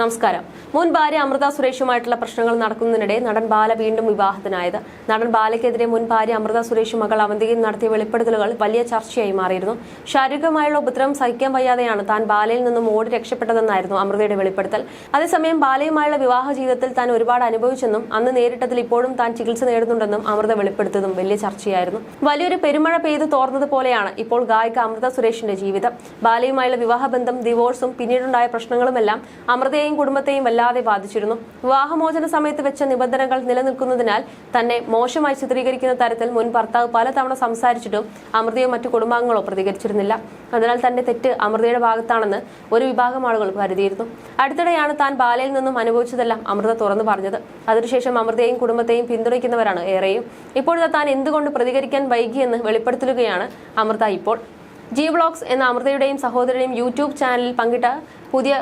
നമസ്കാരം. മുൻ ഭാര്യ അമൃത സുരേഷുമായിട്ടുള്ള പ്രശ്നങ്ങൾ നടക്കുന്നതിനിടെ നടൻ ബാല വീണ്ടും വിവാഹത്തിനായത്. നടൻ ബാലയ്ക്കെതിരെ മുൻ ഭാര്യ അമൃത സുരേഷ് മകൾ അവന്തികയും നടത്തിയ വെളിപ്പെടുത്തലുകൾ വലിയ ചർച്ചയായി മാറിയിരുന്നു. ശാരീരികമായുള്ള ഉപദ്രവം സഹിക്കാൻ വയ്യാതെയാണ് താൻ ബാലയിൽ നിന്നും ഓടി രക്ഷപ്പെട്ടതെന്നായിരുന്നു അമൃതയുടെ വെളിപ്പെടുത്തൽ. അതേസമയം ബാലയുമായുള്ള വിവാഹ ജീവിതത്തിൽ താൻ ഒരുപാട് അനുഭവിച്ചെന്നും അന്ന് നേരിട്ടതിൽ ഇപ്പോഴും താൻ ചികിത്സ നേടുന്നുണ്ടെന്നും അമൃത വെളിപ്പെടുത്തതും വലിയ ചർച്ചയായിരുന്നു. വലിയൊരു പെരുമഴ പെയ്ത് തോർന്നത് പോലെയാണ് ഇപ്പോൾ ഗായിക അമൃത സുരേഷിന്റെ ജീവിതം. ബാലയുമായുള്ള വിവാഹബന്ധം, ഡിവോഴ്സും പിന്നീടുണ്ടായ പ്രശ്നങ്ങളുമെല്ലാം അമൃതയെയും കുടുംബത്തെയും വല്ലാതെ ബാധിച്ചിരുന്നു. വിവാഹമോചന സമയത്ത് വെച്ച നിബന്ധനകൾ നിലനിൽക്കുന്നതിനാൽ തന്നെ മോശമായി ചിത്രീകരിക്കുന്ന തരത്തിൽ മുൻ ഭർത്താവ് പലതവണ സംസാരിച്ചിട്ടും അമൃതയോ മറ്റു കുടുംബാംഗങ്ങളോ പ്രതികരിച്ചിരുന്നില്ല. അതിനാൽ തന്റെ തെറ്റ് അമൃതയുടെ ഭാഗത്താണെന്ന് ഒരു വിഭാഗം ആളുകൾ കരുതിയിരുന്നു. അടുത്തിടെയാണ് താൻ ബാലയിൽ നിന്നും അനുഭവിച്ചതെല്ലാം അമൃത തുറന്നു പറഞ്ഞത്. അതിനുശേഷം അമൃതയെയും കുടുംബത്തെയും പിന്തുണയ്ക്കുന്നവരാണ് ഏറെയും. ഇപ്പോഴത്തെ താൻ എന്തുകൊണ്ട് പ്രതികരിക്കാൻ വൈകിയെന്ന് വെളിപ്പെടുത്തുകയാണ് അമൃത ഇപ്പോൾ. ജി വ്ളോഗ്സ് എന്ന അമൃതയുടെയും സഹോദരന്റെയും യൂട്യൂബ് ചാനലിൽ പങ്കിട്ട പുതിയ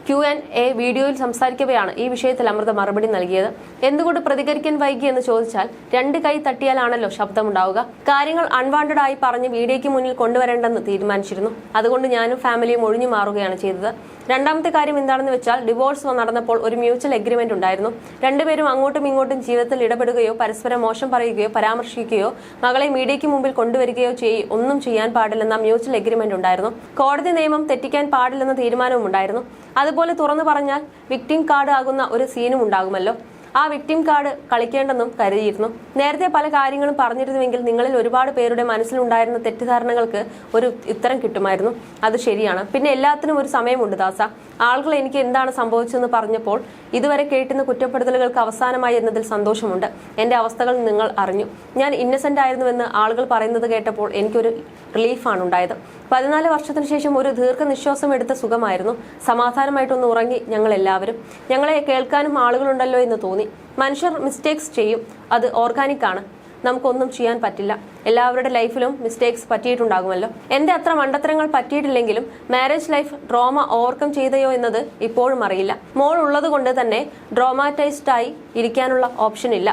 Q&A വീഡിയോയിൽ സംസാരിക്കവെയാണ് ഈ വിഷയത്തിൽ അമൃത മറുപടി നൽകിയത്. എന്തുകൊണ്ട് പ്രതികരിക്കാൻ വൈകി എന്ന് ചോദിച്ചാൽ, രണ്ട് കൈ തട്ടിയാലാണല്ലോ ശബ്ദമുണ്ടാവുക. കാര്യങ്ങൾ അൺവാണ്ടഡ് ആയി പറഞ്ഞ് വീഡിയോയ്ക്ക് മുന്നിൽ കൊണ്ടുവരേണ്ടെന്ന് തീരുമാനിച്ചിരുന്നു. അതുകൊണ്ട് ഞാനും ഫാമിലിയും ഒഴിഞ്ഞു മാറുകയാണ് ചെയ്തത്. രണ്ടാമത്തെ കാര്യം എന്താണെന്ന് വെച്ചാൽ, ഡിവോഴ്സ് നടന്നപ്പോൾ ഒരു മ്യൂച്വൽ എഗ്രിമെന്റ് ഉണ്ടായിരുന്നു. രണ്ടുപേരും അങ്ങോട്ടും ഇങ്ങോട്ടും ജീവിതത്തിൽ ഇടപെടുകയോ പരസ്പരം മോശം പറയുകയോ പരാമർശിക്കുകയോ മകളെ മീഡിയയ്ക്ക് മുമ്പിൽ കൊണ്ടുവരികയോ ഒന്നും ചെയ്യാൻ പാടില്ലെന്ന മ്യൂച്വൽ എഗ്രിമെന്റ് ഉണ്ടായിരുന്നു. കോടതി നിയമം തെറ്റിക്കാൻ പാടില്ലെന്ന തീരുമാനവും ഉണ്ടായിരുന്നു. അതുപോലെ തുറന്നു പറഞ്ഞാൽ വിക്ടിം കാർഡ് ആകുന്ന ഒരു സീനും ഉണ്ടാകുമല്ലോ. ആ വിക്ടിം കാർഡ് കളിക്കേണ്ടെന്നും കരുതിയിരുന്നു. നേരത്തെ പല കാര്യങ്ങളും പറഞ്ഞിരുന്നുവെങ്കിൽ നിങ്ങളിൽ ഒരുപാട് പേരുടെ മനസ്സിലുണ്ടായിരുന്ന തെറ്റിദ്ധാരണകൾക്ക് ഒരു ഉത്തരം കിട്ടുമായിരുന്നു. അത് ശരിയാണ്. പിന്നെ എല്ലാത്തിനും ഒരു സമയമുണ്ട് ദാസ. ആളുകൾ എനിക്ക് എന്താണ് സംഭവിച്ചതെന്ന് പറഞ്ഞപ്പോൾ ഇതുവരെ കേട്ടുന്ന കുറ്റപ്പെടുത്തലുകൾക്ക് അവസാനമായി എന്നതിൽ സന്തോഷമുണ്ട്. എന്റെ അവസ്ഥകൾ നിങ്ങൾ അറിഞ്ഞു. ഞാൻ ഇന്നസെന്റ് ആയിരുന്നുവെന്ന് ആളുകൾ പറയുന്നത് കേട്ടപ്പോൾ എനിക്കൊരു റിലീഫാണ് ഉണ്ടായത്. 14 വർഷത്തിന് ശേഷം ഒരു ദീർഘനിശ്വാസം എടുത്ത സുഖമായിരുന്നു. സമാധാനമായിട്ടൊന്ന് ഉറങ്ങി ഞങ്ങൾ എല്ലാവരും. ഞങ്ങളെ കേൾക്കാനും ആളുകളുണ്ടല്ലോ എന്ന് തോന്നി. മനുഷ്യർ മിസ്റ്റേക്സ് ചെയ്യും. അത് ഓർഗാനിക് ആണ്. നമുക്കൊന്നും ചെയ്യാൻ പറ്റില്ല. എല്ലാവരുടെ ലൈഫിലും മിസ്റ്റേക്സ് പറ്റിയിട്ടുണ്ടാകുമല്ലോ. എന്റെ അത്ര മണ്ടത്തരങ്ങൾ പറ്റിയിട്ടില്ലെങ്കിലും മാരേജ് ലൈഫ് ഡ്രോമ ഓവർകം ചെയ്തയോ എന്നത് ഇപ്പോഴും അറിയില്ല. മോൾ ഉള്ളത് കൊണ്ട് തന്നെ ഡ്രോമാറ്റൈസ്ഡ് ആയി ഇരിക്കാനുള്ള ഓപ്ഷൻ ഇല്ല.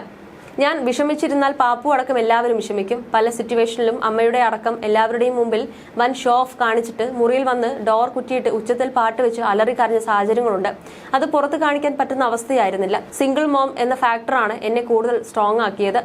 ഞാൻ വിഷമിച്ചിരുന്നാൽ പാപ്പു അടക്കം എല്ലാവരും വിഷമിക്കും. പല സിറ്റുവേഷനിലും അമ്മയുടെ അടക്കം എല്ലാവരുടെയും മുമ്പിൽ വൻ ഷോ ഓഫ് കാണിച്ചിട്ട് മുറിയിൽ വന്ന് ഡോർ കുറ്റിയിട്ട് ഉച്ചത്തിൽ പാട്ട് വെച്ച് അലറി കരഞ്ഞ സാഹചര്യങ്ങളുണ്ട്. അത് പുറത്ത് കാണിക്കാൻ പറ്റുന്ന അവസ്ഥയായിരുന്നില്ല. സിംഗിൾ മോം എന്ന ഫാക്ടറാണ് എന്നെ കൂടുതൽ സ്ട്രോങ് ആക്കിയത്.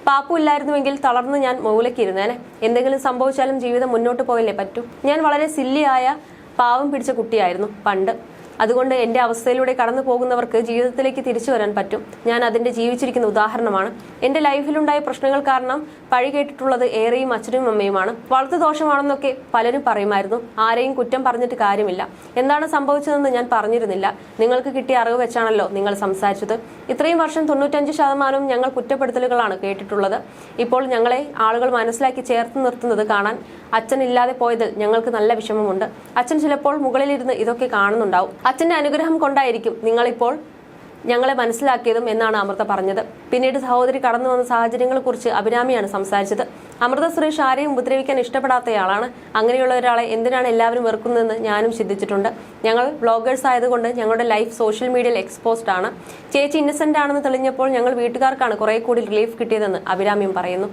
പാപ്പു ഇല്ലായിരുന്നുവെങ്കിൽ തളർന്ന് ഞാൻ മൂലക്കിരുന്നേനെ. എന്തെങ്കിലും സംഭവിച്ചാലും ജീവിതം മുന്നോട്ട് പോയല്ലേ പറ്റൂ. ഞാൻ വളരെ സില്ലിയായ പാവം പിടിച്ച കുട്ടിയായിരുന്നു പണ്ട്. അതുകൊണ്ട് എന്റെ അവസ്ഥയിലൂടെ കടന്നു പോകുന്നവർക്ക് ജീവിതത്തിലേക്ക് തിരിച്ചു വരാൻ പറ്റും. ഞാൻ അതിന്റെ ജീവിച്ചിരിക്കുന്ന ഉദാഹരണമാണ്. എന്റെ ലൈഫിലുണ്ടായ പ്രശ്നങ്ങൾ കാരണം പഴി കേട്ടിട്ടുള്ളത് ഏറെയും അച്ഛനും അമ്മയുമാണ്. വളർത്തു ദോഷമാണെന്നൊക്കെ പലരും പറയുമായിരുന്നു. ആരെയും കുറ്റം പറഞ്ഞിട്ട് കാര്യമില്ല. എന്താണ് സംഭവിച്ചതെന്ന് ഞാൻ പറഞ്ഞിരുന്നില്ല. നിങ്ങൾക്ക് കിട്ടിയ അറിവ് വെച്ചാണല്ലോ നിങ്ങൾ സംസാരിച്ചത്. ഇത്രയും വർഷം 95% ഞങ്ങൾ കുറ്റപ്പെടുത്തലുകളാണ് കേട്ടിട്ടുള്ളത്. ഇപ്പോൾ ഞങ്ങളെ ആളുകൾ മനസ്സിലാക്കി ചേർത്ത് നിർത്തുന്നത് കാണാൻ അച്ഛൻ ഇല്ലാതെ പോയതിൽ ഞങ്ങൾക്ക് നല്ല വിഷമമുണ്ട്. അച്ഛൻ ചിലപ്പോൾ മുകളിലിരുന്ന് ഇതൊക്കെ കാണുന്നുണ്ടാവും. അച്ഛന്റെ അനുഗ്രഹം കൊണ്ടായിരിക്കും നിങ്ങളിപ്പോൾ ഞങ്ങളെ മനസ്സിലാക്കിയതും എന്നാണ് അമൃത പറഞ്ഞത്. പിന്നീട് സഹോദരി കടന്നു വന്ന സാഹചര്യങ്ങളെക്കുറിച്ച് അഭിരാമിയാണ് സംസാരിച്ചത്. അമൃത സുരേഷ് ആരെയും ഉപദ്രവിക്കാൻ ഇഷ്ടപ്പെടാത്തയാളാണ്. അങ്ങനെയുള്ള ഒരാളെ എന്തിനാണ് എല്ലാവരും വെറുക്കുന്നതെന്ന് ഞാനും ചിന്തിച്ചിട്ടുണ്ട്. ഞങ്ങൾ വ്ളോഗേഴ്സ് ആയതുകൊണ്ട് ഞങ്ങളുടെ ലൈഫ് സോഷ്യൽ മീഡിയയിൽ എക്സ്പോസ്ഡ് ആണ്. ചേച്ചി ഇന്നസെന്റ് ആണെന്ന് തെളിഞ്ഞപ്പോൾ ഞങ്ങൾ വീട്ടുകാർക്കാണ് കുറെ കൂടി റിലീഫ് കിട്ടിയതെന്ന് അഭിരാമിയും പറയുന്നു.